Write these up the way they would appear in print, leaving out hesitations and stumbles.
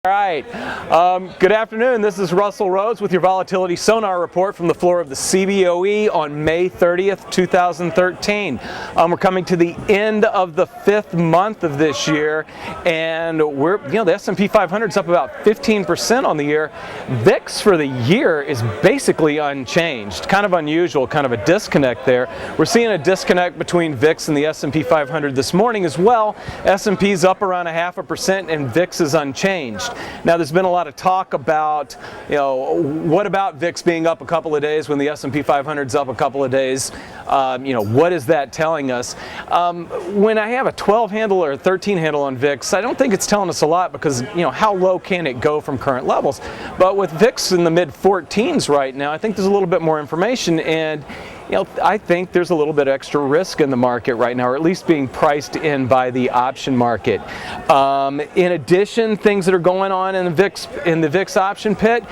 All right, good afternoon. This is Russell Rhodes with your volatility sonar report from the floor of the CBOE on May 30th, 2013. We're coming to the end of the 5th month of this year, and the S&P 500 is up about 15% on the year. VIX for the year is basically unchanged. Kind of unusual, kind of a disconnect there. We're seeing a disconnect between VIX and the S&P 500 this morning as well. S&P's up around 0.5% and VIX is unchanged. Now, there's been a lot of talk about, what about VIX being up a couple of days when the S&P 500's up a couple of days? What is that telling us? When I have a 12 handle or a 13 handle on VIX, I don't think it's telling us a lot because, how low can it go from current levels? But with VIX in the mid-14s right now, I think there's a little bit more information, and I think there's a little bit extra risk in the market right now, or at least being priced in by the option market. In addition, things that are going on in the VIX option pit,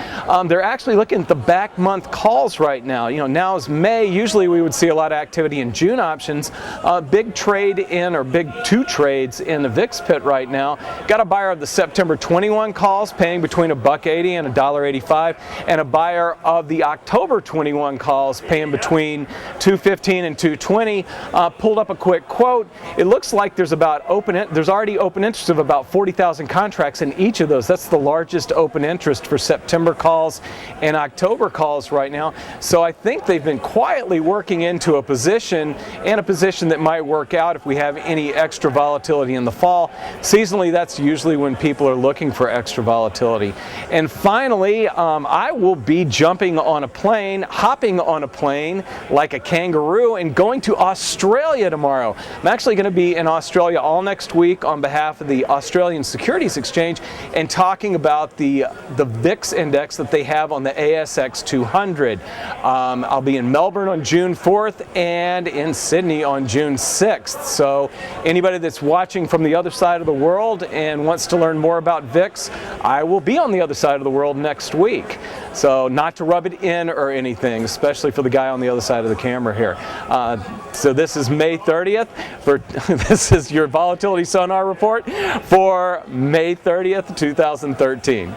they're actually looking at the back month calls right now. Now is May. Usually we would see a lot of activity in June options. Big trade in, or big two trades in the VIX pit right now. Got a buyer of the September 21 calls paying between $1.80 and $1.85, and a buyer of the October 21 calls paying between $2.15 and $2.20. Pulled up a quick quote. It looks like there's already open interest of about 40,000 contracts in each of those. That's the largest open interest for September calls and October calls right now. So I think they've been quietly working into a position, and a position that might work out if we have any extra volatility in the fall. Seasonally, that's usually when people are looking for extra volatility. And finally, I will be hopping on a plane like a kangaroo and going to Australia tomorrow. I'm actually going to be in Australia all next week on behalf of the Australian Securities Exchange and talking about the VIX index that they have on the ASX 200. I'll be in Melbourne on June 4th and in Sydney on June 6th. So anybody that's watching from the other side of the world and wants to learn more about VIX, I will be on the other side of the world next week. So not to rub it in or anything, especially for the guy on the other side of the camera here. So this is May 30th. This is your volatility sonar report for May 30th, 2013.